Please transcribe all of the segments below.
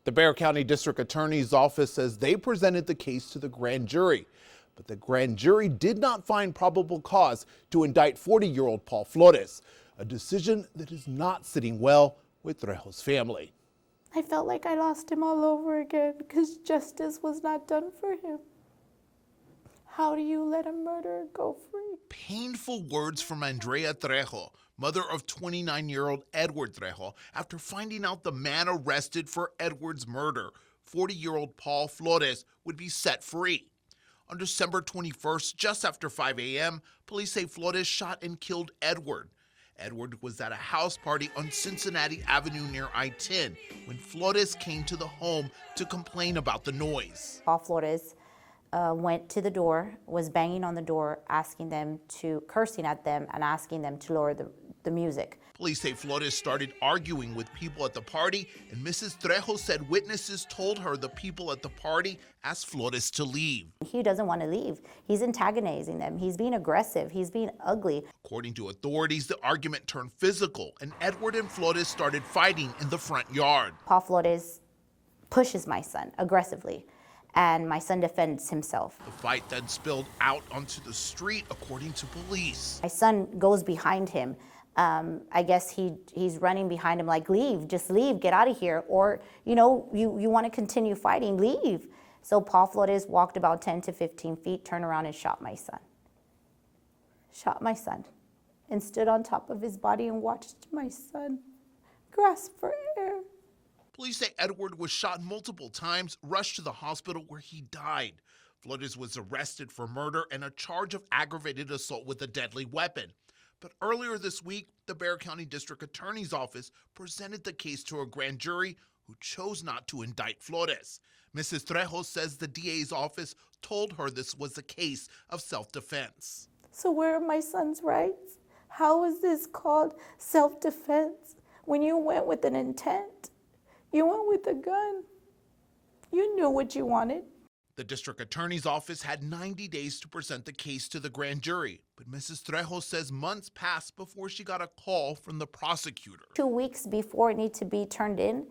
The Bexar County District Attorney's Office says they presented the case to the grand jury, but the grand jury did not find probable cause to indict 40-year-old Paul Flores, a decision that is not sitting well with Trejo's family. I felt like I lost him all over again because justice was not done for him. How do you let a murderer go free? Painful words from Andrea Trejo, mother of 29-year-old Edward Trejo, after finding out the man arrested for Edward's murder, 40-year-old Paul Flores, would be set free. On December 21st, just after 5 a.m., police say Flores shot and killed Edward. Edward was at a house party on Cincinnati Avenue near I-10 when Flores came to the home to complain about the noise. Paul Flores went to the door, was banging on the door, cursing at them and asking them to lower the music. Police say Flores started arguing with people at the party, and Mrs. Trejo said witnesses told her the people at the party asked Flores to leave. He doesn't want to leave. He's antagonizing them. He's being aggressive. He's being ugly. According to authorities, the argument turned physical, and Edward and Flores started fighting in the front yard. Paul Flores pushes my son aggressively, and my son defends himself. The fight then spilled out onto the street, according to police. My son goes behind him. I guess he's running behind him like, leave, just leave, get out of here. Or, you want to continue fighting, leave. So Paul Flores walked about 10 to 15 feet, turned around and shot my son. Shot my son and stood on top of his body and watched my son grasp for air. Police say Edward was shot multiple times, rushed to the hospital where he died. Flores was arrested for murder and a charge of aggravated assault with a deadly weapon. But earlier this week, the Bexar County District Attorney's Office presented the case to a grand jury who chose not to indict Flores. Mrs. Trejo says the DA's office told her this was a case of self-defense. So where are my son's rights? How is this called self-defense when you went with an intent? You went with a gun. You knew what you wanted. The district attorney's office had 90 days to present the case to the grand jury, but Mrs. Trejo says months passed before she got a call from the prosecutor. 2 weeks before it needed to be turned in,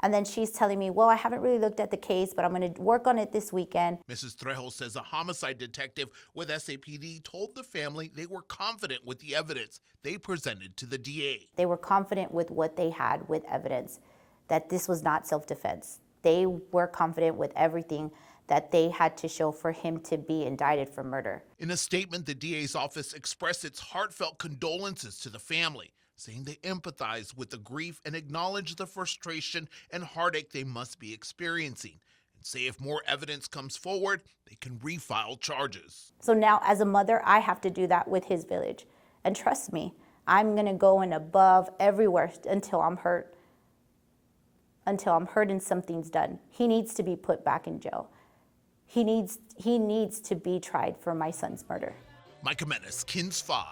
and then she's telling me, well, I haven't really looked at the case, but I'm going to work on it this weekend. Mrs. Trejo says a homicide detective with SAPD told the family they were confident with the evidence they presented to the DA. They were confident with what they had with evidence, that this was not self-defense. They were confident with everything that they had to show for him to be indicted for murder. In a statement, the DA's office expressed its heartfelt condolences to the family, saying they empathize with the grief and acknowledge the frustration and heartache they must be experiencing, and say if more evidence comes forward, they can refile charges. So now as a mother, I have to do that with his village. And trust me, I'm gonna go in above everywhere until I'm hurt. Until I'm hurt and something's done. He needs to be put back in jail. He needs to be tried for my son's murder. Micah Menace, KINS 5.